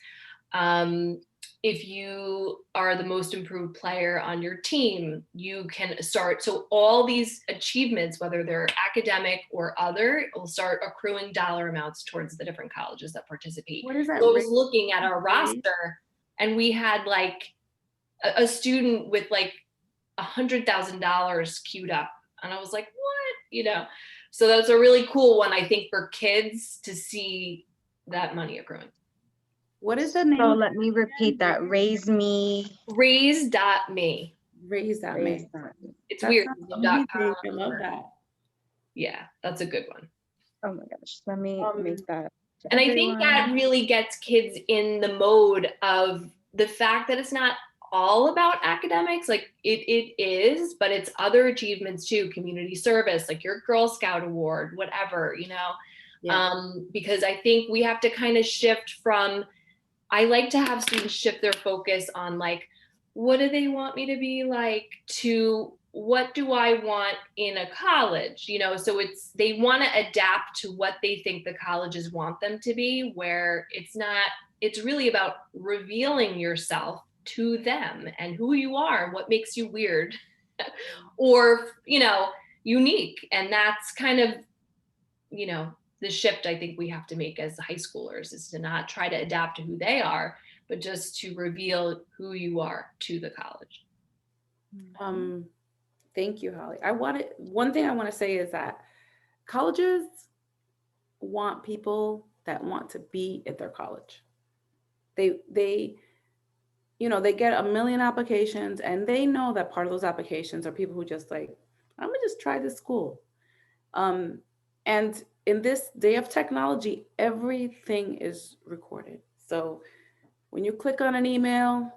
S4: If you are the most improved player on your team, you can start. So all these achievements, whether they're academic or other, will start accruing dollar amounts towards the different colleges that participate.
S3: What is that?
S4: So I was looking at our roster, and we had like a student with like $100,000 queued up. And I was like, what? So that's a really cool one, I think, for kids to see that money accruing.
S3: What is the name?
S2: So let me repeat that. Raise.me.
S4: Raise.me.
S3: Raise.me.
S4: It's weird.
S3: I love that.
S4: Yeah, that's a good one.
S2: Oh my gosh. Let me make that.
S4: And I think that really gets kids in the mode of the fact that it's not all about academics. Like it is, but it's other achievements too, community service, like your Girl Scout award, whatever, because I think we have to kind of shift from, I like to have students shift their focus on like, what do they want me to be like, to what do I want in a college? So they want to adapt to what they think the colleges want them to be, where it's really about revealing yourself to them and who you are and what makes you weird or, unique. And that's kind of, the shift I think we have to make as high schoolers, is to not try to adapt to who they are, but just to reveal who you are to the college.
S3: Thank you, Holly. One thing I want to say is that colleges want people that want to be at their college. They get 1 million applications, and they know that part of those applications are people who just like, I'm gonna just try this school. And in this day of technology, everything is recorded. So when you click on an email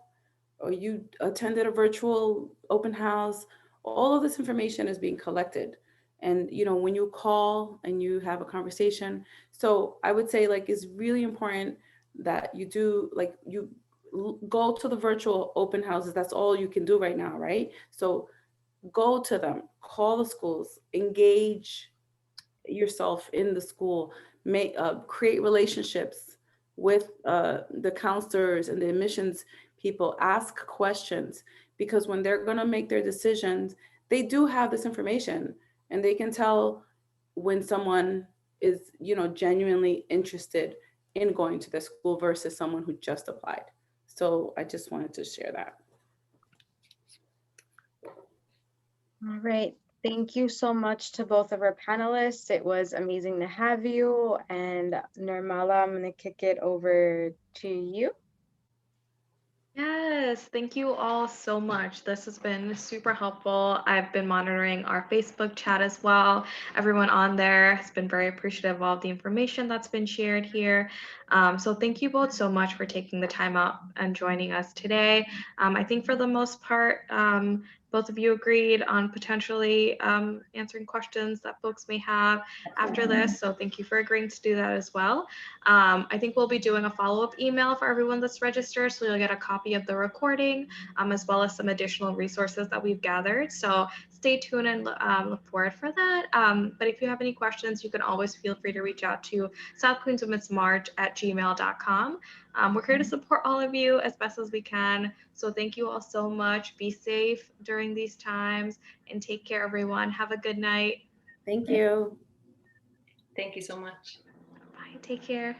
S3: or you attended a virtual open house, all of this information is being collected. And, when you call and you have a conversation. So I would say it's really important that you do, you go to the virtual open houses. That's all you can do right now, right? So go to them, call the schools, engage yourself in the school, create relationships with the counselors and the admissions people, ask questions, because when they're going to make their decisions, they do have this information, and they can tell when someone is, genuinely interested in going to the school versus someone who just applied. So I just wanted to share that.
S2: All right. Thank you so much to both of our panelists. It was amazing to have you. And Nirmala, I'm going to kick it over to you.
S1: Yes, thank you all so much. This has been super helpful. I've been monitoring our Facebook chat as well. Everyone on there has been very appreciative of all the information that's been shared here. So thank you both so much for taking the time out and joining us today. I think for the most part, both of you agreed on potentially answering questions that folks may have after this. So thank you for agreeing to do that as well. I think we'll be doing a follow-up email for everyone that's registered, so you'll get a copy of the recording, as well as some additional resources that we've gathered. So stay tuned and look forward for that. But if you have any questions, you can always feel free to reach out to southqueenswomen'smarch@gmail.com. We're here to support all of you as best as we can. So thank you all so much. Be safe during these times and take care, everyone. Have a good night.
S3: Thank you.
S4: Thank you so much.
S1: Bye. Take care.